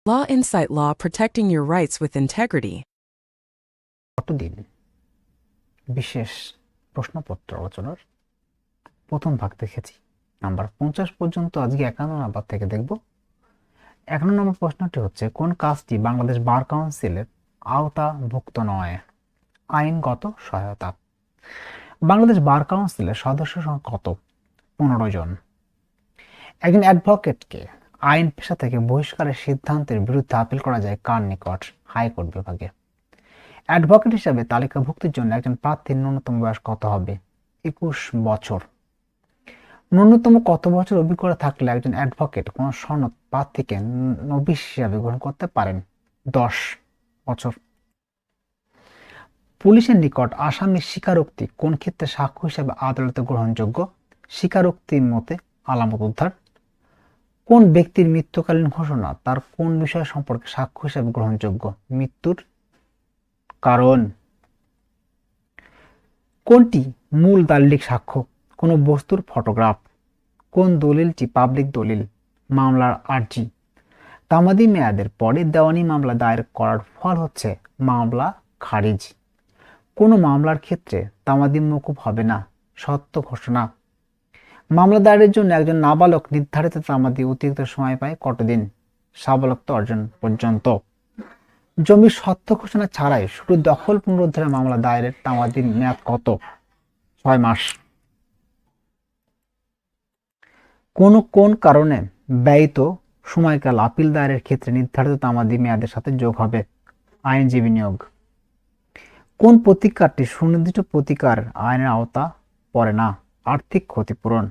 Law Insight Law, protecting your rights with integrity. কতদিন বিশেষ প্রশ্নপত্র আলোচনার প্রথম ভাগ দেখেছি, নাম্বার 50 পর্যন্ত। আজকে 51 নাম্বার থেকে দেখব। 51 নম্বর প্রশ্নটি হচ্ছে, কোন কাজটি বাংলাদেশ বার কাউন্সিলের আওতাভুক্ত নয়? আইনগত সহায়তা। বাংলাদেশ বার কাউন্সিলের সদস্য সংখ্যা কত? 15 জন। একজন অ্যাডভোকেটকে আইন পেশা থেকে বহিষ্কারের সিদ্ধান্তের বিরুদ্ধে আপিল করা যায় কার নিকট? হাইকোর্ট বিভাগে। অ্যাডভোকেট হিসাবে তালিকাভুক্তির জন্য একজন প্রার্থীর ন্যূনতম বয়স কত হবে? 21 বছর। ন্যূনতম কত বছর অভিজ্ঞতা থাকলে একজন অ্যাডভোকেট কোন সনদ প্রার্থীকে নবিশ হিসাবে গ্রহণ করতে পারেন? 10 বছর। পুলিশের নিকট আসামির স্বীকারোক্তি কোন ক্ষেত্রে সাক্ষ্য হিসাবে আদালতে গ্রহণযোগ্য? স্বীকারোক্তির মতে আলামত উদ্ধার। কোন ব্যক্তির মৃত্যুকালীন ঘোষণা তার কোন বিষয় সম্পর্কে সাক্ষ্য হিসাবে গ্রহণযোগ্য? মৃত্যুর কারণ। কোনটি মূল দালিলিক সাক্ষ্য? কোন বস্তুর ফটোগ্রাফ। কোন দলিলটি পাবলিক দলিল? মামলার আর্জি। তামাদি মেয়াদের পরে দেওয়ানি মামলা দায়ের করার ফল হচ্ছে মামলা খারিজ। কোনো মামলার ক্ষেত্রে তামাদি মওকুফ হবে না, সত্য ঘোষণা। মামলা দায়েরের জন্য একজন নাবালক নির্ধারিত তামাদি অতিরিক্ত সময় পায় কতদিন? সাবালকত্ব অর্জন পর্যন্ত। জমির সত্য ঘোষণা ছাড়াই শুধু দখল পুনরুদ্ধারের মামলা দায়েরের তামাদির মেয়াদ কত? 6 মাস। কোন কারণে ব্যয়িত সময়কাল আপিল দায়েরের ক্ষেত্রে নির্ধারিত তামাদি মেয়াদের সাথে যোগ হবে? আইনজীবী নিয়োগ। কোন প্রতিকারটি সুনির্দিষ্ট প্রতিকার আইনের আওতা পড়ে না? আর্থিক ক্ষতিপূরণ।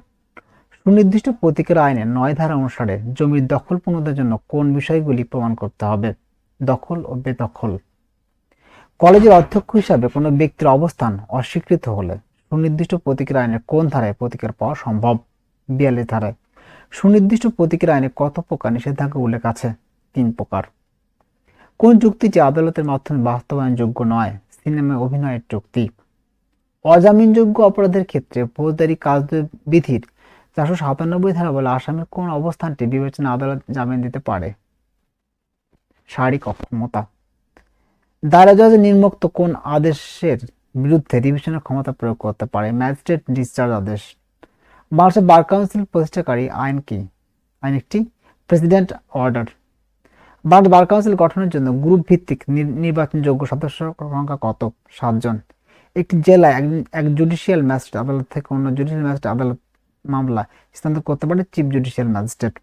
সুনির্দিষ্ট প্রতিকার আইনের 9 ধারা অনুসারে জমির দখল পুনরুদ্ধারের জন্য কোন বিষয়গুলি প্রমাণ করতে হবে? দখল ও বেদখল। কলেজের অধ্যক্ষ হিসাবে কোনো ব্যক্তির অবস্থান অস্বীকৃত হলে সুনির্দিষ্ট প্রতিকার আইনের কোন ধারায় প্রতিকার পাওয়া সম্ভব? 42 ধারায়। সুনির্দিষ্ট প্রতিকার আইনে কত প্রকার নিষেধাজ্ঞা উল্লেখ আছে? 3 প্রকার। কোন চুক্তিটি আদালতের মাধ্যমে বাস্তবায়নযোগ্য নয়? সিনেমায় অভিনয়ের চুক্তি। অজামিনযোগ্য অপরাধের ক্ষেত্রে ফৌজদারি কার্যবিধির 497 ধারা বলে আসামির কোন অবস্থানটি বিবেচনা আদালত জামিন দিতে পারে? শারীরিক অক্ষমতা। দায়রা জজের নিম্নোক্ত কোন আদেশের বিরুদ্ধে রিভিশনের ক্ষমতা প্রয়োগ করতে পারে? ম্যাজিস্ট্রেট ডিসচার্জ আদেশ। বাংলাদেশ বার কাউন্সিল প্রতিষ্ঠাকারী আইন কি? আইন একটি president order. Bangladesh bar council গঠনের জন্য গ্রুপ ভিত্তিক নির্বাচনযোগ্য সদস্য সংখ্যা কত? 7 জন। একটি জেলায় এক জুডিশিয়াল ম্যাজিস্ট্রেট আদালত থেকে অন্য জুডিশিয়াল ম্যাজিস্ট্রেট আদালত মামলা স্থানান্তর করতে পারে chief judicial magistrate.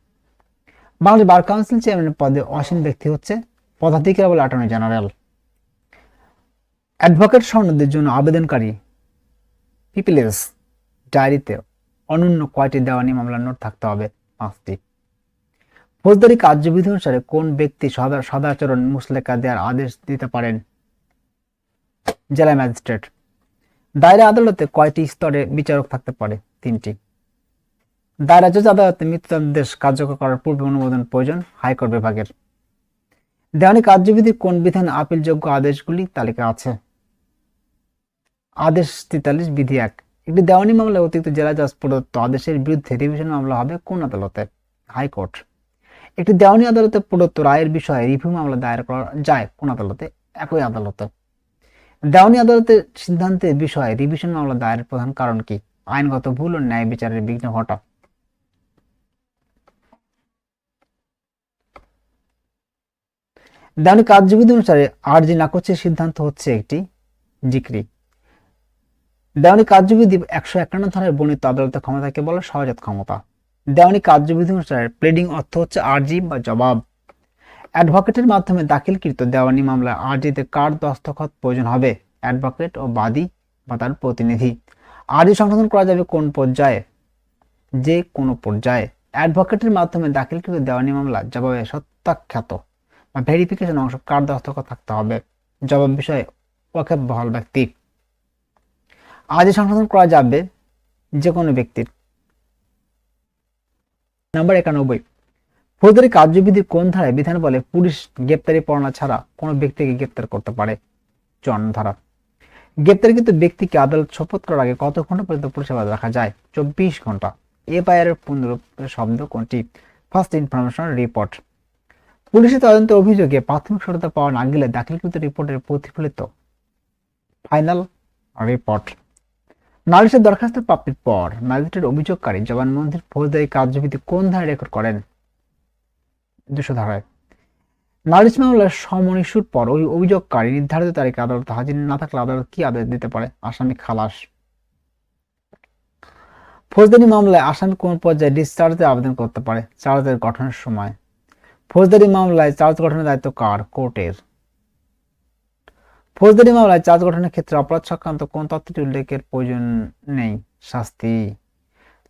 Bangladesh bar council চেয়ারম্যানের পদে আসীন ব্যক্তি হচ্ছে পদাধিকারী বলে অ্যাটর্নি জেনারেল। অ্যাডভোকেট সনদের জন্য আবেদনকারী পিপলস ডায়েরিতে অনন্য কয়টি দেওয়ানি মামলার নোট থাকতে হবে? 5টি। ফৌজদারি কার্যবিধি অনুসারে কোন ব্যক্তি সদাচরণ মুচলেকা দেওয়ার আদেশ দিতে পারেন? জেলা ম্যাজিস্ট্রেট। দায়রা আদালতে কয়টি স্তরে বিচারক থাকতে পারে? 3টি। দায়রা জজ আদালতে মৃত্যুদণ্ডাদেশ কার্যকর করার পূর্বে অনুমোদন প্রয়োজন হাইকোর্ট বিভাগের। দেওয়ানি কার্যবিধির কোন বিধান আপিলযোগ্য আদেশগুলি তালিকা আছে? আদেশ 43 বিধি 1। একটি দেওয়ানি মামলায় অতিরিক্ত জেলা জজ প্রদত্ত আদেশের বিরুদ্ধে রিভিশন মামলা হবে কোন আদালতে? হাইকোর্ট। একটি দেওয়ানি আদালতে প্রদত্ত রায়ের বিষয়ে রিভিউ মামলা দায়ের করা যায় কোন আদালতে? একই আদালতে। দেওয়ানি আদালতের সিদ্ধান্তের বিষয়ে রিভিশন মামলা দায়েরের প্রধান কারণ কি? আইনগত ভুল ও ন্যায় বিচারের বিঘ্ন ঘটা। দেওয়ানি কার্যবিধি অনুসারে আর্জি নাকচের সিদ্ধান্ত হচ্ছে একটি ডিক্রি। দেওয়ানি কার্যবিধি 151 ধারায় বর্ণিত আদালতের ক্ষমতাকে বলে সহজাত ক্ষমতা। দেওয়ানি কার্যবিধি অনুসারে প্লেডিং অর্থ হচ্ছে আর্জি বা জবাব। অ্যাডভোকেটের মাধ্যমে দাখিলকৃত দেওয়ানি মামলায় আর্জিতে কার দস্তখত প্রয়োজন হবে? অ্যাডভোকেট ও বাদী বা তার প্রতিনিধি। আর্জি সংশোধন করা যাবে কোন পর্যায়ে? যে কোনো পর্যায়ে। অ্যাডভোকেটের মাধ্যমে দাখিলকৃত দেওয়ানি মামলা জবাবে সত্যাখ্যাত বা ভেরিফিকেশন অংশ কার দস্তখত থাকতে হবে? জবাব বিষয়ে ওয়াকিবহাল ব্যক্তি। আর্জি সংশোধন করা যাবে যে কোনো ব্যক্তির। নাম্বার 91। ফৌজদারি কার্যবিধির কোন ধারায় বিধান বলে পুলিশ গ্রেপ্তারি পরোয়ানা ছাড়া কোনো ব্যক্তিকে গ্রেপ্তার করতে পারে? 54 ধারা। গ্রেপ্তারকৃত ব্যক্তিকে আদালত শপথ করার আগে কত ঘন্টা পর্যন্ত পুলিশ হেফাজতে রাখা যায়? 24 ঘন্টা। এফআইআর এর পূর্ণরূপ শব্দ কোনটি? First information report. পুলিশের তদন্তে অভিযোগে প্রাথমিক সত্যতা পাওয়া না গেলে দাখিলকৃত রিপোর্টের প্রতিফলিত ফাইনাল রিপোর্ট। নালিশের দরখাস্ত প্রাপ্তির পর ম্যাজিস্ট্রেট অভিযোগকারী জবানবন্দির ফৌজদারি কার্যবিধি কোন ধারায় রেকর্ড করেন? 200 ধারায়। নালিশ মামলার সমন ইস্যুর পর ওই অভিযোগকারী নির্ধারিত তারিখে আদালতে হাজির না থাকলে আদালত কি আদেশ দিতে পারে? আসামি খালাস। ফৌজদারি মামলায় আসামি কোন পর্যায়ে ডিসচার্জের আবেদন করতে পারে? চার্জের গঠনের সময়। ফৌজদারি মামলায় চার্জ গঠনের দায়িত্ব কার? কোর্টের। ফৌজদারি মামলায় চার্জ গঠনের ক্ষেত্রে অপরাধ সংক্রান্ত কোন তথ্যটি উল্লেখের প্রয়োজন নেই? শাস্তি।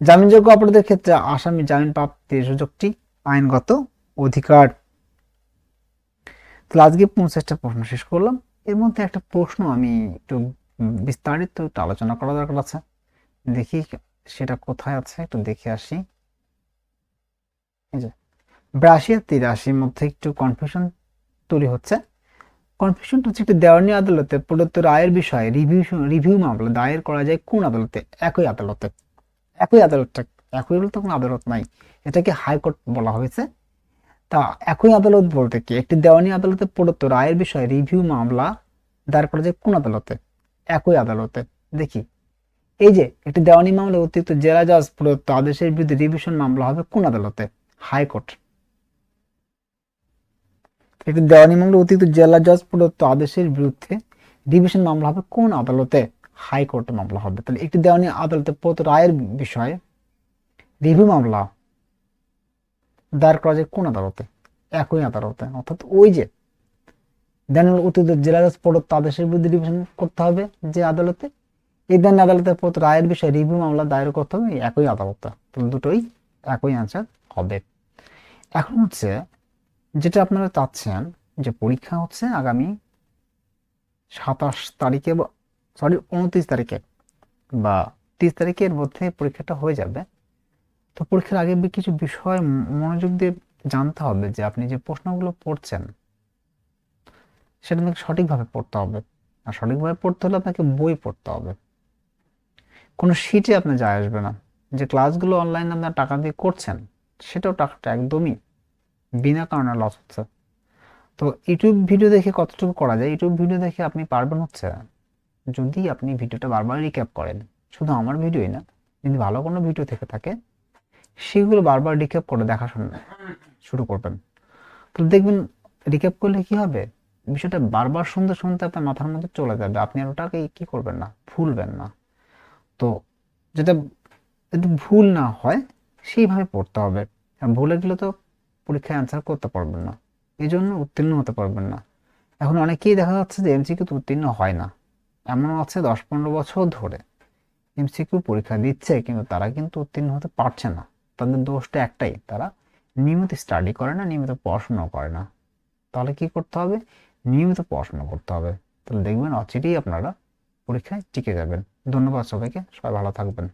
জামিনযোগ্য অপরাধের ক্ষেত্রে আসামি জামিন প্রাপ্তির সুযোগটি আইনগত অধিকার। তাহলে আজকে 50টা প্রশ্ন শেষ করলাম। এর মধ্যে একটা প্রশ্ন আমি একটু বিস্তারিত একটু আলোচনা করা দরকার আছে, দেখি সেটা কোথায় আছে, একটু দেখে আসি। এই যে 82 আর 83 মধ্যে একটু কনফিউশন তৈরি হচ্ছে। কনফিউশনটা হচ্ছে একটি দেওয়ানি আদালতে প্রদত্ত রায়ের বিষয়ে রিভিউ মামলা দায়ের করা যায় কোন আদালতে? একই আদালতে। একই বলতে কোনো আদালত নাই, এটাকে হাইকোর্ট বলা হয়েছে। তা একই আদালত বলতে কি, একটি দেওয়ানি আদালতে প্রদত্ত রায়ের বিষয়ে রিভিউ মামলা দায়ের করা যায় কোন আদালতে? একই আদালতে। দেখি, এই যে একটি দেওয়ানি মামলা অতিরিক্ত জেলা জজ প্রদত্ত আদেশের বিরুদ্ধে রিভিশন মামলা হবে কোন আদালতে? হাইকোর্ট। একটি দেওয়ানি মামলা অতিরিক্ত জেলা জজ প্রদত্ত আদেশের বিরুদ্ধে রিভিশন মামলা হবে কোন আদালতে? হাইকোর্টে মামলা হবে। তাহলে একটি দেওয়ানি আদালতে প্রদত্ত রায়ের বিষয়ে রিভিউ মামলা দায়ের করা যায় কোন আদালতে? একই আদালতে। অর্থাৎ ওই যে দেওয়ানি অতিরিক্ত জেলা জজ প্রদত্ত আদেশের বিরুদ্ধে রিভিশন করতে হবে যে আদালতে, এই দেওয়ানি আদালতে প্রদত্ত রায়ের বিষয়ে রিভিউ মামলা দায়ের করতে হবে একই আদালতে। তাহলে দুটোই একই আনসার হবে। এখন হচ্ছে যেটা আপনারা চাচ্ছেন যে পরীক্ষা হচ্ছে আগামী 27 তারিখে, 29 তারিখে বা 30 তারিখের মধ্যে পরীক্ষাটা হয়ে যাবে। তো পরীক্ষার আগে কিছু বিষয় মনোযোগ দিয়ে জানতে হবে যে আপনি যে প্রশ্নগুলো পড়ছেন সেটা আপনাকে সঠিকভাবে পড়তে হবে। আর সঠিকভাবে পড়তে হলে আপনাকে বই পড়তে হবে, কোনো শিটে আপনার যায় আসবে না। যে ক্লাসগুলো অনলাইনে আপনার টাকা দিয়ে করছেন সেটাও টাকাটা একদমই বিনা কারণে লস হচ্ছে। তো ইউটিউব ভিডিও দেখে কতটুকু করা যায়? ইউটিউব ভিডিও দেখে আপনি পারবেন হচ্ছে যদি আপনি ভিডিওটা বারবার রিক্যাপ করেন, শুধু আমার ভিডিওই না, যদি ভালো কোনো ভিডিও থেকে থাকে সেগুলো বারবার রিক্যাপ করে দেখা শুরু করবেন। তো দেখবেন রিক্যাপ করলে কি হবে, বিষয়টা বারবার শুনতে শুনতে আপনার মাথার মধ্যে চলে যাবে, আপনি আর ওটাকে কি করবেন না, ভুলবেন না। তো যেটা যদি ভুল না হয় সেইভাবে পড়তে হবে। ভুলে গেলে তো পরীক্ষায় অ্যান্সার করতে পারবেন না, এই জন্য উত্তীর্ণ হতে পারবেন না। এখন অনেকেই দেখা যাচ্ছে যে এমসিকিউ উত্তীর্ণ হয় না, এমনও আছে 10-15 বছর ধরে এমসিকিউ পরীক্ষা দিচ্ছে কিন্তু তারা কিন্তু উত্তীর্ণ হতে পারছে না। তাদের দোষটা একটাই, তারা নিয়মিত স্টাডি করে না, নিয়মিত পড়াশোনা করে না। তাহলে কি করতে হবে? নিয়মিত পড়াশোনা করতে হবে। তাহলে দেখবেন অচিরেই আপনারা পরীক্ষায় টিকে যাবেন। ধন্যবাদ সবাইকে, সবাই ভালো থাকবেন।